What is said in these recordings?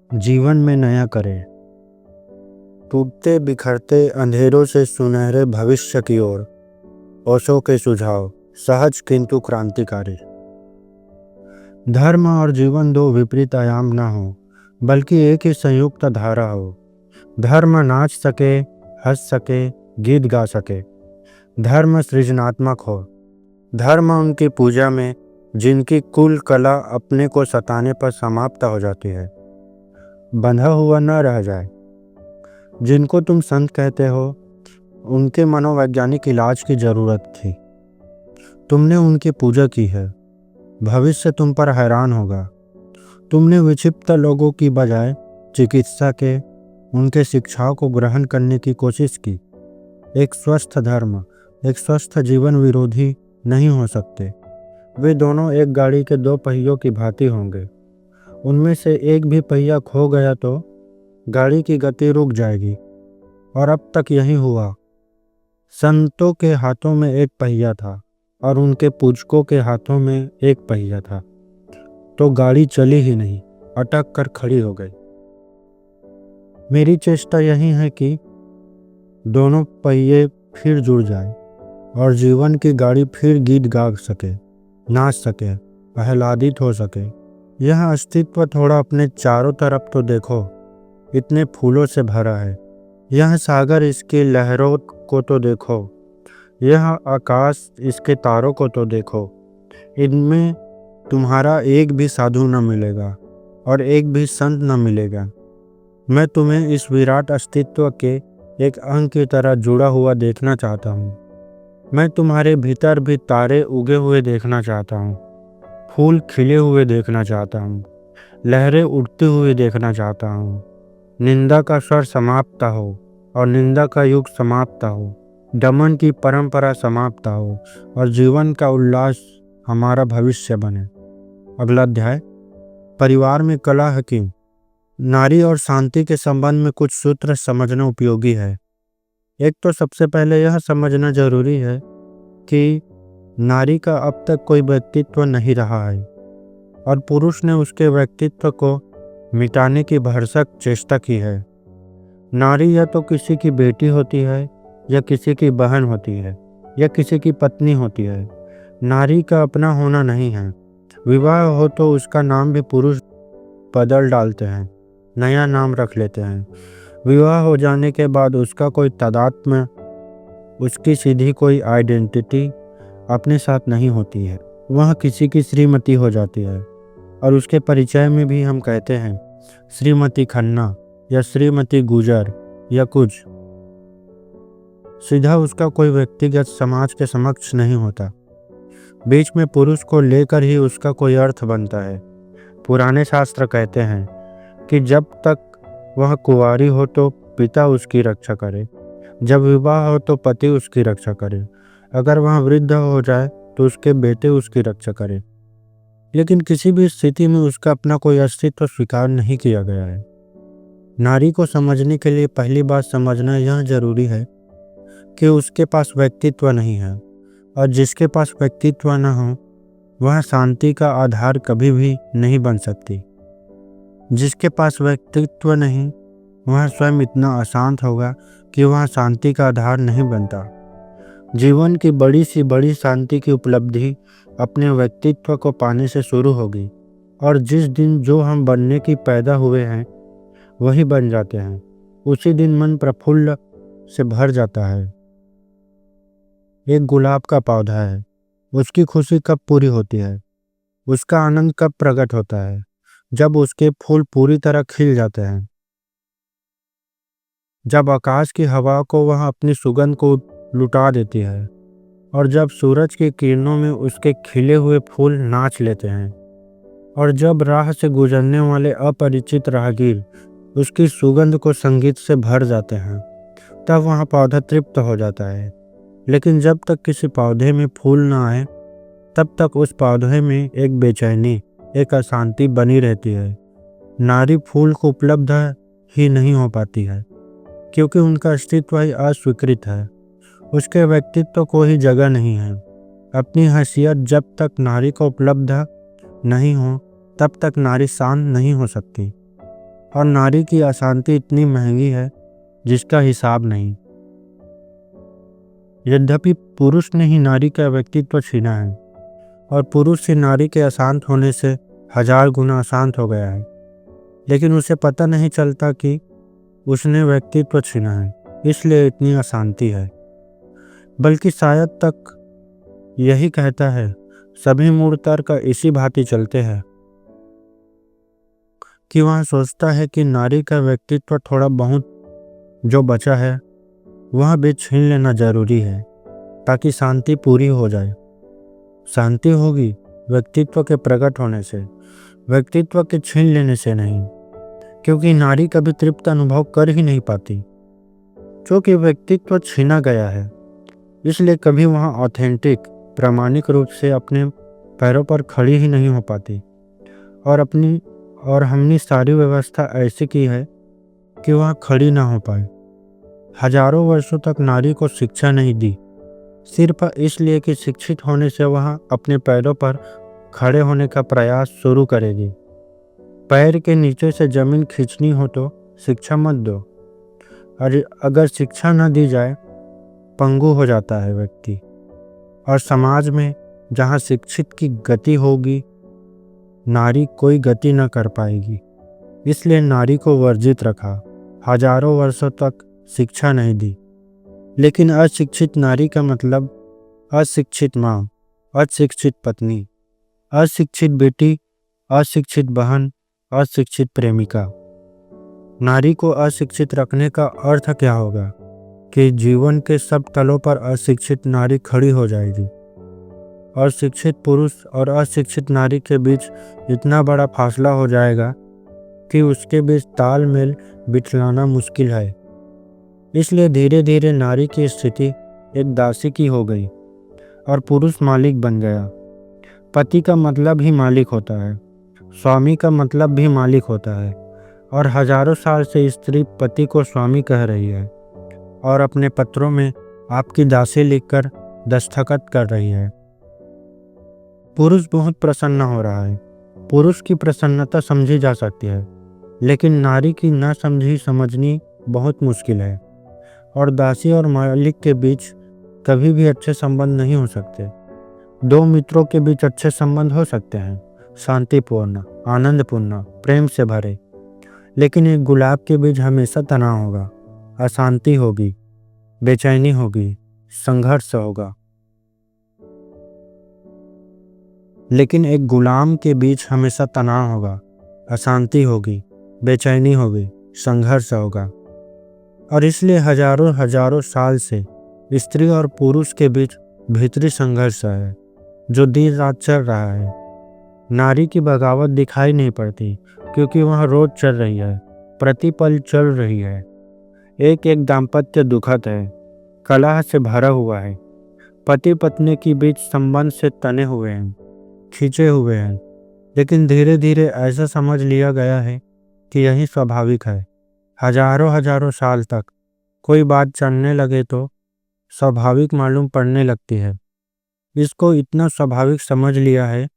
जीवन में नया करें। टूटते बिखरते अंधेरों से सुनहरे भविष्य की ओर। ओशो के सुझाव सहज किंतु क्रांतिकारी। धर्म और जीवन दो विपरीत आयाम न हो, बल्कि एक ही संयुक्त धारा हो। धर्म नाच सके, हंस सके, गीत गा सके। धर्म सृजनात्मक हो। धर्म उनकी पूजा में जिनकी कुल कला अपने को सताने पर समाप्त हो जाती है, बंधा हुआ न रह जाए। जिनको तुम संत कहते हो, उनके मनोवैज्ञानिक इलाज की जरूरत थी। तुमने उनकी पूजा की है। भविष्य तुम पर हैरान होगा। तुमने विक्षिप्त लोगों की बजाय चिकित्सा के उनके शिक्षाओं को ग्रहण करने की कोशिश की। एक स्वस्थ धर्म एक स्वस्थ जीवन विरोधी नहीं हो सकते। वे दोनों एक गाड़ी के दो पहियों की भांति होंगे। उनमें से एक भी पहिया खो गया तो गाड़ी की गति रुक जाएगी। और अब तक यही हुआ। संतों के हाथों में एक पहिया था और उनके पूजकों के हाथों में एक पहिया था, तो गाड़ी चली ही नहीं, अटक कर खड़ी हो गई। मेरी चेष्टा यही है कि दोनों पहिए फिर जुड़ जाएं और जीवन की गाड़ी फिर गीत गा सके, नाच सके, आह्लादित हो सके। यह अस्तित्व थोड़ा अपने चारों तरफ तो देखो, इतने फूलों से भरा है। यह सागर इसकी लहरों को तो देखो, यह आकाश इसके तारों को तो देखो। इनमें तुम्हारा एक भी साधु न मिलेगा और एक भी संत न मिलेगा। मैं तुम्हें इस विराट अस्तित्व के एक अंग की तरह जुड़ा हुआ देखना चाहता हूँ। मैं तुम्हारे भीतर भी तारे उगे हुए देखना चाहता हूँ, फूल खिले हुए देखना चाहता हूँ, लहरें उड़ती हुई देखना चाहता हूँ। निंदा का स्वर समाप्त हो और निंदा का युग समाप्त हो। दमन की परंपरा समाप्त हो और जीवन का उल्लास हमारा भविष्य बने। अगला अध्याय, परिवार में कला हकीम। नारी और शांति के संबंध में कुछ सूत्र समझना उपयोगी है। एक तो सबसे पहले यह समझना जरूरी है कि नारी का अब तक कोई व्यक्तित्व नहीं रहा है और पुरुष ने उसके व्यक्तित्व को मिटाने की भरसक चेष्टा की है। नारी या तो किसी की बेटी होती है, या किसी की बहन होती है, या किसी की पत्नी होती है। नारी का अपना होना नहीं है। विवाह हो तो उसका नाम भी पुरुष बदल डालते हैं, नया नाम रख लेते हैं। विवाह हो जाने के बाद उसका कोई तादात्म्य, उसकी सीधी कोई आइडेंटिटी अपने साथ नहीं होती है। वह किसी की श्रीमती हो जाती है और उसके परिचय में भी हम कहते हैं श्रीमती खन्ना या श्रीमती गुजर या कुछ। सीधा उसका कोई व्यक्तिगत समाज के समक्ष नहीं होता। बीच में पुरुष को लेकर ही उसका कोई अर्थ बनता है। पुराने शास्त्र कहते हैं कि जब तक वह कुंवारी हो तो पिता उसकी रक्षा करे, जब विवाह हो तो पति उसकी रक्षा करे, अगर वह वृद्ध हो जाए तो उसके बेटे उसकी रक्षा करे। लेकिन किसी भी स्थिति में उसका अपना कोई अस्तित्व स्वीकार नहीं किया गया है। नारी को समझने के लिए पहली बात समझना यह जरूरी है कि उसके पास व्यक्तित्व नहीं है, और जिसके पास व्यक्तित्व न हो वह शांति का आधार कभी भी नहीं बन सकती। जिसके पास व्यक्तित्व नहीं वह स्वयं इतना अशांत होगा कि वह शांति का आधार नहीं बनता। जीवन की बड़ी सी बड़ी शांति की उपलब्धि अपने व्यक्तित्व को पाने से शुरू होगी, और जिस दिन जो हम बनने की पैदा हुए हैं वही बन जाते हैं, उसी दिन मन प्रफुल्ल से भर जाता है। एक गुलाब का पौधा है, उसकी खुशी कब पूरी होती है, उसका आनंद कब प्रकट होता है? जब उसके फूल पूरी तरह खिल जाते हैं, जब आकाश की हवा को वह अपनी सुगंध को लुटा देती है, और जब सूरज की किरणों में उसके खिले हुए फूल नाच लेते हैं, और जब राह से गुजरने वाले अपरिचित राहगीर उसकी सुगंध को संगीत से भर जाते हैं, तब वह पौधा तृप्त हो जाता है। लेकिन जब तक किसी पौधे में फूल न आए तब तक उस पौधे में एक बेचैनी, एक अशांति बनी रहती है। नारी फूल को उपलब्ध ही नहीं हो पाती है क्योंकि उनका अस्तित्व ही अस्वीकृत है। उसके व्यक्तित्व को ही जगह नहीं है। अपनी हैसियत जब तक नारी को उपलब्ध नहीं हो तब तक नारी शांत नहीं हो सकती। और नारी की अशांति इतनी महंगी है जिसका हिसाब नहीं। यद्यपि पुरुष ने ही नारी का व्यक्तित्व छीना है और पुरुष से नारी के अशांत होने से 1000 गुना अशांत हो गया है, लेकिन उसे पता नहीं चलता कि उसने व्यक्तित्व छीना है, इसलिए इतनी अशांति है। बल्कि शायद तक यही कहता है, सभी मूल तर्क इसी भांति चलते हैं कि वह सोचता है कि नारी का व्यक्तित्व थोड़ा बहुत जो बचा है वह भी छीन लेना जरूरी है ताकि शांति पूरी हो जाए। शांति होगी व्यक्तित्व के प्रकट होने से, व्यक्तित्व के छीन लेने से नहीं, क्योंकि नारी कभी तृप्त अनुभव कर ही नहीं पाती। क्योंकि व्यक्तित्व छीना गया है, इसलिए कभी वहाँ ऑथेंटिक प्रामाणिक रूप से अपने पैरों पर खड़ी ही नहीं हो पाती। और हमने सारी व्यवस्था ऐसी की है कि वह खड़ी ना हो पाए। हजारों वर्षों तक नारी को शिक्षा नहीं दी, सिर्फ इसलिए कि शिक्षित होने से वह अपने पैरों पर खड़े होने का प्रयास शुरू करेगी। पैर के नीचे से जमीन खींचनी हो तो शिक्षा मत दो, और अगर शिक्षा न दी जाए पंगु हो जाता है व्यक्ति। और समाज में जहाँ शिक्षित की गति होगी, नारी कोई गति न कर पाएगी। इसलिए नारी को वर्जित रखा, हजारों वर्षों तक शिक्षा नहीं दी। लेकिन अशिक्षित नारी का मतलब अशिक्षित माँ, अशिक्षित पत्नी, अशिक्षित बेटी, अशिक्षित बहन, अशिक्षित प्रेमिका। नारी को अशिक्षित रखने का अर्थ क्या होगा कि जीवन के सब तलों पर अशिक्षित नारी खड़ी हो जाएगी और शिक्षित पुरुष और अशिक्षित नारी के बीच इतना बड़ा फासला हो जाएगा कि उसके बीच तालमेल बिठलाना मुश्किल है। इसलिए धीरे धीरे नारी की स्थिति एक दासी की हो गई और पुरुष मालिक बन गया। पति का मतलब ही मालिक होता है, स्वामी का मतलब भी मालिक होता है, और हजारों साल से स्त्री पति को स्वामी कह रही है और अपने पत्रों में आपकी दासी लिखकर दस्तखत कर रही है। पुरुष बहुत प्रसन्न हो रहा है। पुरुष की प्रसन्नता समझी जा सकती है, लेकिन नारी की न समझनी बहुत मुश्किल है। और दासी और मालिक के बीच कभी भी अच्छे संबंध नहीं हो सकते। दो मित्रों के बीच अच्छे संबंध हो सकते हैं, शांतिपूर्ण, आनंदपूर्ण, प्रेम से भरे, लेकिन एक गुलाब के बीच हमेशा तनाव होगा, अशांति होगी, बेचैनी होगी, संघर्ष होगा। लेकिन एक गुलाम के बीच हमेशा तनाव होगा, अशांति होगी, बेचैनी होगी, संघर्ष होगा। और इसलिए हजारों साल से स्त्री और पुरुष के बीच भीतरी संघर्ष है जो दिन रात चल रहा है। नारी की बगावत दिखाई नहीं पड़ती क्योंकि वह रोज चल रही है, प्रतिपल चल रही है। एक दाम्पत्य दुखद है, कलह से भरा हुआ है, पति पत्नी के बीच संबंध से तने हुए हैं, खींचे हुए हैं। लेकिन धीरे धीरे ऐसा समझ लिया गया है कि यही स्वाभाविक है। हजारों साल तक कोई बात चलने लगे तो स्वाभाविक मालूम पड़ने लगती है। इसको इतना स्वाभाविक समझ लिया है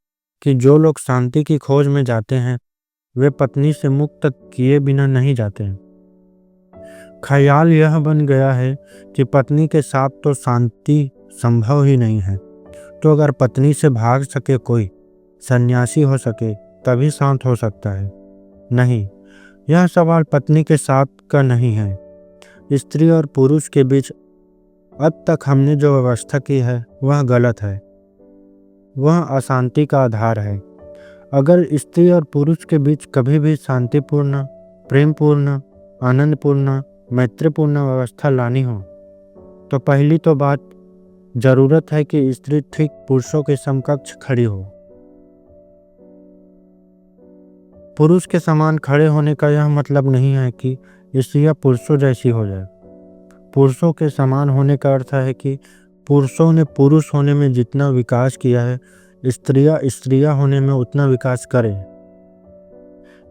कि जो लोग शांति की खोज में जाते हैं वे पत्नी से मुक्त किए बिना नहीं जाते हैं। ख्याल यह बन गया है कि पत्नी के साथ तो शांति संभव ही नहीं है, तो अगर पत्नी से भाग सके कोई, सन्यासी हो सके, तभी शांत हो सकता है। नहीं, यह सवाल पत्नी के साथ का नहीं है। स्त्री और पुरुष के बीच अब तक हमने जो व्यवस्था की है वह गलत है, वह अशांति का आधार है। अगर स्त्री और पुरुष के बीच कभी भी शांतिपूर्ण, प्रेमपूर्ण, आनंदपूर्ण, मैत्रीपूर्ण व्यवस्था लानी हो तो पहली तो बात जरूरत है कि स्त्री ठीक पुरुषों के समकक्ष खड़ी हो। पुरुष के समान खड़े होने का यह मतलब नहीं है कि स्त्रियां पुरुषों जैसी हो जाए। पुरुषों के समान होने का अर्थ है कि पुरुषों ने पुरुष होने में जितना विकास किया है, स्त्रियां होने में उतना विकास करें।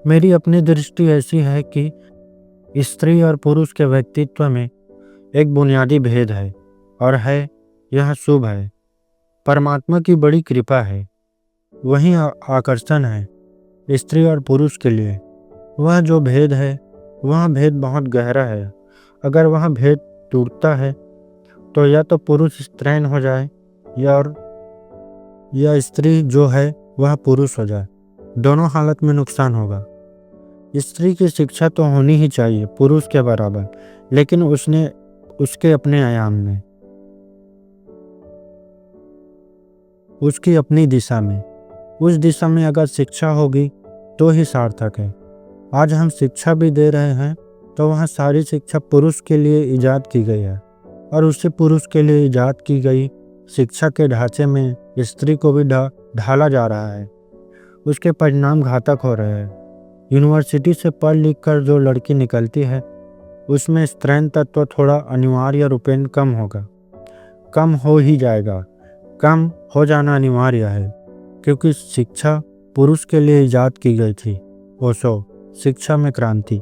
मेरी अपनी दृष्टि ऐसी है कि स्त्री और पुरुष के व्यक्तित्व में एक बुनियादी भेद है और है यह शुभ है। परमात्मा की बड़ी कृपा है, वही आकर्षण है स्त्री और पुरुष के लिए। वह जो भेद है, वह भेद बहुत गहरा है। अगर वह भेद टूटता है तो या तो पुरुष स्त्रैण हो जाए या स्त्री जो है वह पुरुष हो जाए। दोनों हालत में नुकसान होगा। स्त्री की शिक्षा तो होनी ही चाहिए पुरुष के बराबर, लेकिन उसके अपने आयाम में, उसकी अपनी दिशा में। उस दिशा में अगर शिक्षा होगी तो ही सार्थक है। आज हम शिक्षा भी दे रहे हैं तो वह सारी शिक्षा पुरुष के लिए इजाद की गई है, और उसी पुरुष के लिए इजाद की गई शिक्षा के ढांचे में स्त्री को भी ढाला जा रहा है। उसके परिणाम घातक हो रहे हैं। यूनिवर्सिटी से पढ़ लिख कर जो लड़की निकलती है उसमें स्त्रैण तत्व थोड़ा अनिवार्य रूपेण कम होगा, कम हो ही जाएगा। कम हो जाना अनिवार्य है, क्योंकि शिक्षा पुरुष के लिए इजाद की गई थी। ओशो, शिक्षा में क्रांति।